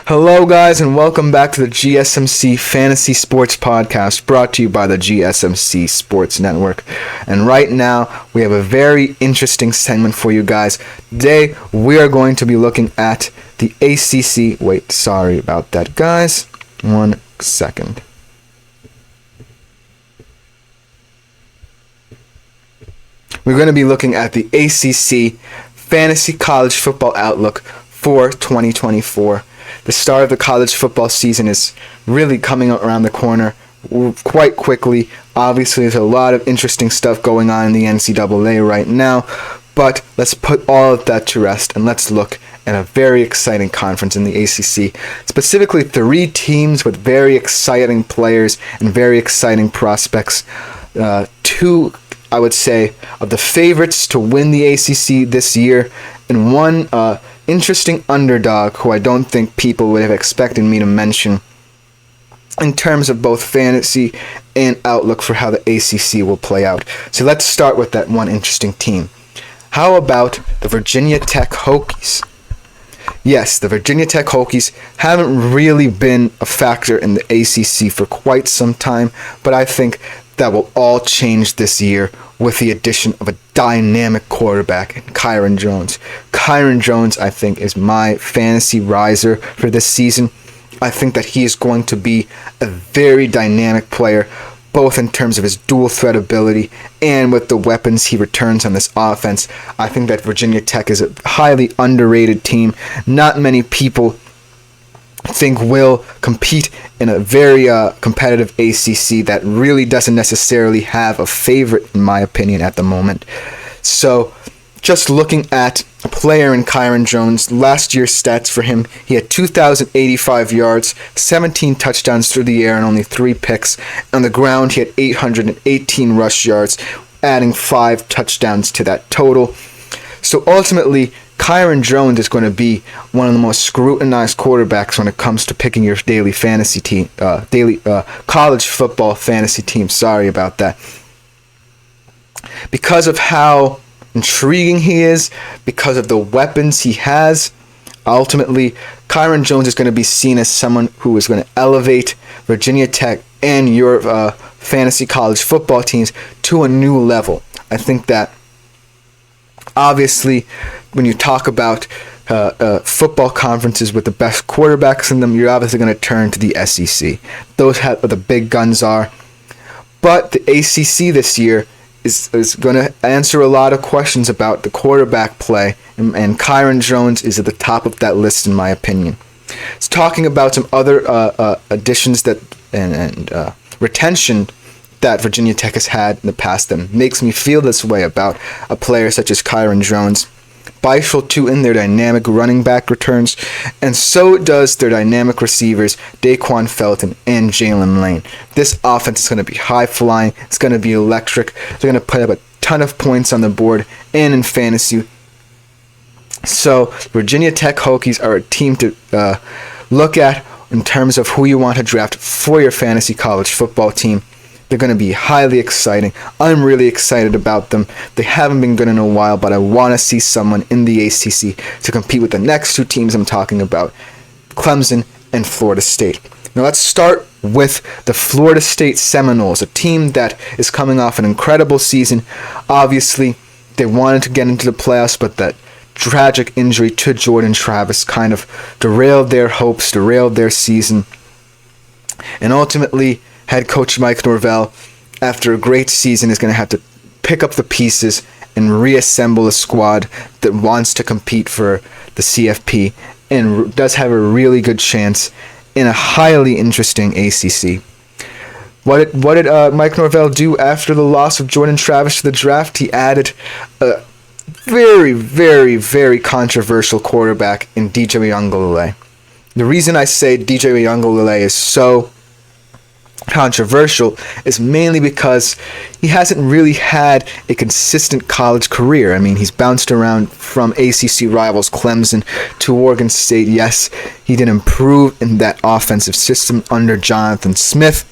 Hello guys and welcome back to the GSMC Fantasy Sports Podcast, brought to you by the GSMC Sports Network. And right now we have a very interesting segment for you guys. Today we are going to be looking at the ACC. Wait, sorry about that guys. 1 second. We're going to be looking at the ACC Fantasy College Football Outlook for 2024. The start of the college football season is really coming around the corner quite quickly. Obviously, there's a lot of interesting stuff going on in the NCAA right now, but let's put all of that to rest and let's look at a very exciting conference in the ACC. Specifically, 3 teams with very exciting players and very exciting prospects. 2, I would say, of the favorites to win the ACC this year, and one interesting underdog who I don't think people would have expected me to mention in terms of both fantasy and outlook for how the ACC will play out. So let's start with that one interesting team. How about the Virginia Tech Hokies? Yes, the Virginia Tech Hokies haven't really been a factor in the ACC for quite some time, but I think that will all change this year with the addition of a dynamic quarterback in Kyron Jones. Kyron Jones, I think, is my fantasy riser for this season. I think that he is going to be a very dynamic player, both in terms of his dual threat ability and with the weapons he returns on this offense. I think that Virginia Tech is a highly underrated team. Not many people think will compete in a very competitive ACC that really doesn't necessarily have a favorite, in my opinion, at the moment. So just looking at a player in Kyron Jones, last year's stats for him, he had 2,085 yards, 17 touchdowns through the air, and only 3 picks. On the ground, he had 818 rush yards, adding 5 touchdowns to that total. So ultimately, Kyron Jones is going to be one of the most scrutinized quarterbacks when it comes to picking your daily fantasy team, college football fantasy team. Sorry about that. Because of how intriguing he is, because of the weapons he has, ultimately, Kyron Jones is going to be seen as someone who is going to elevate Virginia Tech and your fantasy college football teams to a new level. I think that obviously, when you talk about football conferences with the best quarterbacks in them, you're obviously going to turn to the SEC. Those have the big guns are. But the ACC this year is going to answer a lot of questions about the quarterback play, and Kyron Jones is at the top of that list, in my opinion. It's talking about some other additions that and retention that Virginia Tech has had in the past that makes me feel this way about a player such as Kyron Jones. Bicycle too in their dynamic running back returns, and so does their dynamic receivers Daquan Felton and Jalen Lane. This offense is going to be high flying. It's going to be electric. They're going to put up a ton of points on the board and in fantasy. So Virginia Tech Hokies are a team to look at in terms of who you want to draft for your fantasy college football team. They're going to be highly exciting. I'm really excited about them. They haven't been good in a while, but I want to see someone in the ACC to compete with the next 2 teams I'm talking about, Clemson and Florida State. Now let's start with the Florida State Seminoles, a team that is coming off an incredible season. Obviously, they wanted to get into the playoffs, but that tragic injury to Jordan Travis kind of derailed their hopes, derailed their season. And ultimately, head coach Mike Norvell, after a great season, is going to have to pick up the pieces and reassemble a squad that wants to compete for the CFP and does have a really good chance in a highly interesting ACC. What did Mike Norvell do after the loss of Jordan Travis to the draft? He added a very, very, very controversial quarterback in DJ Uiagalelei. The reason I say DJ Uiagalelei is so controversial is mainly because he hasn't really had a consistent college career. I mean, he's bounced around from ACC rivals Clemson to Oregon State. Yes, he did improve in that offensive system under Jonathan Smith.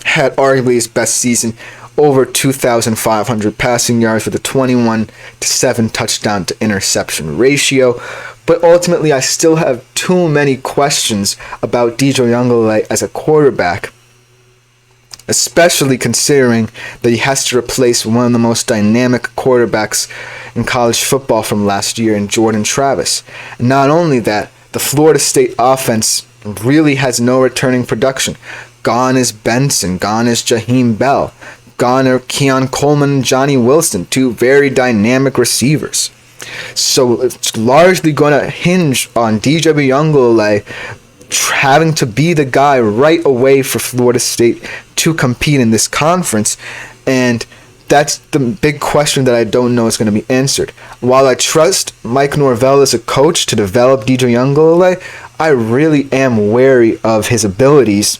Had arguably his best season over 2,500 passing yards with a 21-7 touchdown to interception ratio. But ultimately, I still have too many questions about DJ Uiagalelei as a quarterback, especially considering that he has to replace one of the most dynamic quarterbacks in college football from last year in Jordan Travis. And not only that, the Florida State offense really has no returning production. Gone is Benson, gone is Jaheim Bell, gone are Keon Coleman and Johnny Wilson, two very dynamic receivers. So it's largely going to hinge on DJ Uiagalelei having to be the guy right away for Florida State to compete in this conference, and that's the big question that I don't know is going to be answered. While I trust Mike Norvell as a coach to develop DJ Uiagalelei, I really am wary of his abilities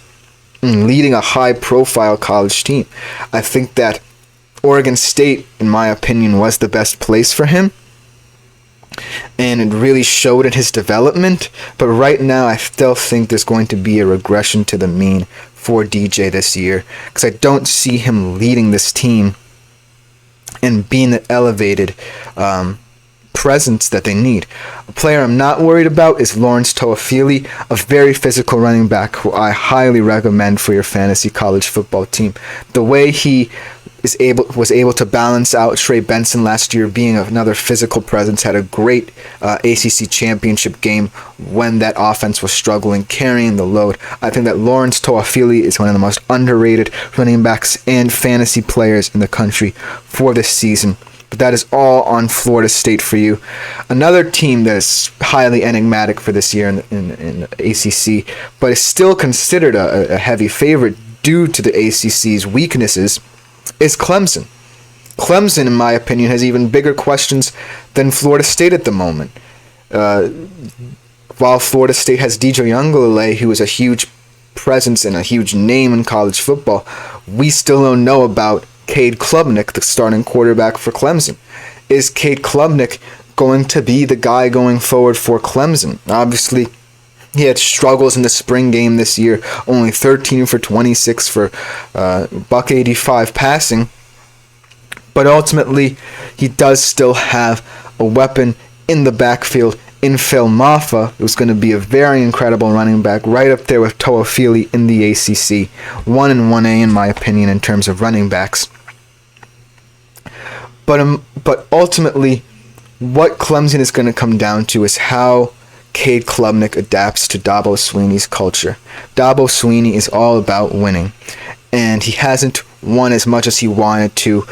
in leading a high-profile college team. I think that Oregon State, in my opinion, was the best place for him, and it really showed in his development. But right now, I still think there's going to be a regression to the mean for DJ this year, because I don't see him leading this team and being the elevated presence that they need. A player I'm not worried about is Lawrence Toafili, a very physical running back who I highly recommend for your fantasy college football team. The way he was able to balance out Trey Benson last year, being another physical presence, had a great ACC championship game when that offense was struggling, carrying the load. I think that Lawrence Toafili is one of the most underrated running backs and fantasy players in the country for this season. But that is all on Florida State for you. Another team that is highly enigmatic for this year in the ACC, but is still considered a heavy favorite due to the ACC's weaknesses, is Clemson. Clemson, in my opinion, has even bigger questions than Florida State at the moment. While Florida State has DJ Uiagalelei, who is a huge presence and a huge name in college football, we still don't know about Cade Klubnik, the starting quarterback for Clemson. Is Cade Klubnik going to be the guy going forward for Clemson? Obviously, he had struggles in the spring game this year, only 13 for 26 for $185 passing. But ultimately, he does still have a weapon in the backfield in Phil Maffa, who's going to be a very incredible running back, right up there with Toafili in the ACC. 1 and 1A, in my opinion, in terms of running backs. But ultimately, what Clemson is going to come down to is how Cade Klubnik adapts to Dabo Swinney's culture. Dabo Swinney is all about winning, and he hasn't won as much as he wanted to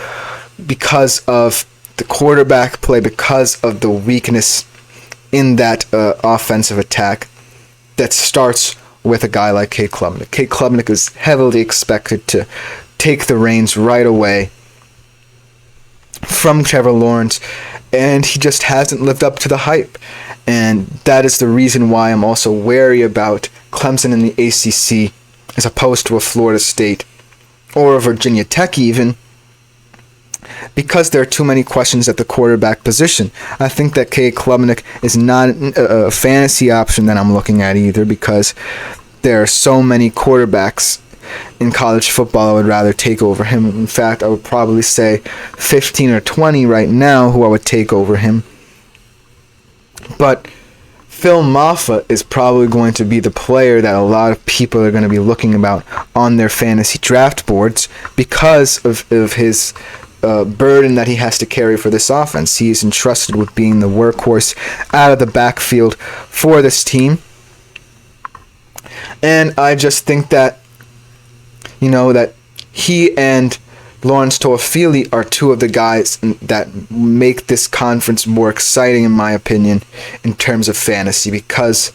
because of the quarterback play, because of the weakness in that offensive attack that starts with a guy like Cade Klubnik. Cade Klubnik is heavily expected to take the reins right away from Trevor Lawrence, and he just hasn't lived up to the hype. And that is the reason why I'm also wary about Clemson in the ACC as opposed to a Florida State or a Virginia Tech even, because there are too many questions at the quarterback position. I think that Cade Klubnik is not a fantasy option that I'm looking at either, because there are so many quarterbacks in college football I would rather take over him. In fact, I would probably say 15 or 20 right now who I would take over him. But Phil Maffa is probably going to be the player that a lot of people are going to be looking about on their fantasy draft boards because of his burden that he has to carry for this offense. He is entrusted with being the workhorse out of the backfield for this team. And I just think that, that he and Lawrence Toafili are two of the guys that make this conference more exciting, in my opinion, in terms of fantasy, because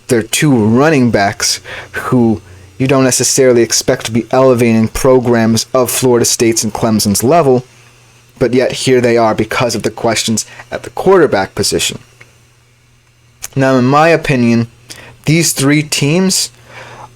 they're two running backs who you don't necessarily expect to be elevating programs of Florida State's and Clemson's level, but yet here they are because of the questions at the quarterback position. Now, in my opinion, these three teams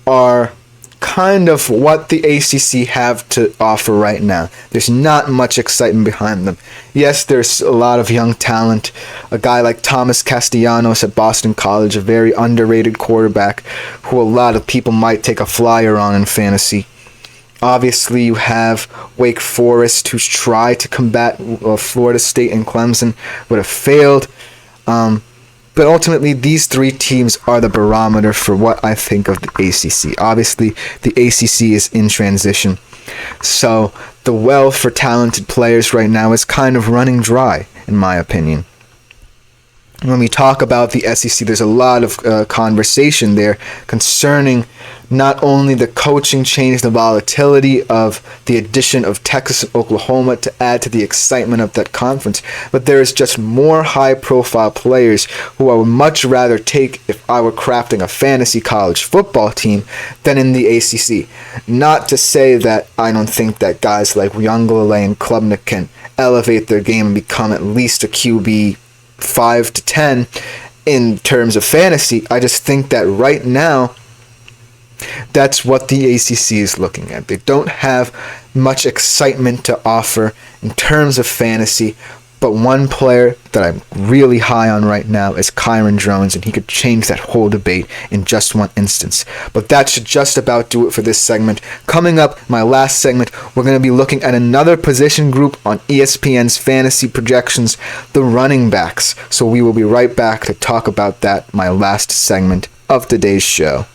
are kind of what the ACC have to offer right now. There's not much excitement behind them. Yes, there's a lot of young talent. A guy like Thomas Castellanos at Boston College, a very underrated quarterback who a lot of people might take a flyer on in fantasy. Obviously, you have Wake Forest, who's tried to combat Florida State and Clemson, but have failed. But ultimately, these three teams are the barometer for what I think of the ACC. Obviously, the ACC is in transition, so the well for talented players right now is kind of running dry, in my opinion. When we talk about the SEC, there's a lot of conversation there concerning not only the coaching change, the volatility of the addition of Texas and Oklahoma to add to the excitement of that conference, but there is just more high-profile players who I would much rather take if I were crafting a fantasy college football team than in the ACC. Not to say that I don't think that guys like Younglele and Klubnik can elevate their game and become at least a QB 5 to 10 in terms of fantasy. I just think that right now, that's what the ACC is looking at. They don't have much excitement to offer in terms of fantasy, but one player that I'm really high on right now is Kyron Drones, and he could change that whole debate in just one instance. But that should just about do it for this segment. Coming up, my last segment, we're going to be looking at another position group on ESPN's fantasy projections, the running backs. So we will be right back to talk about that, my last segment of today's show.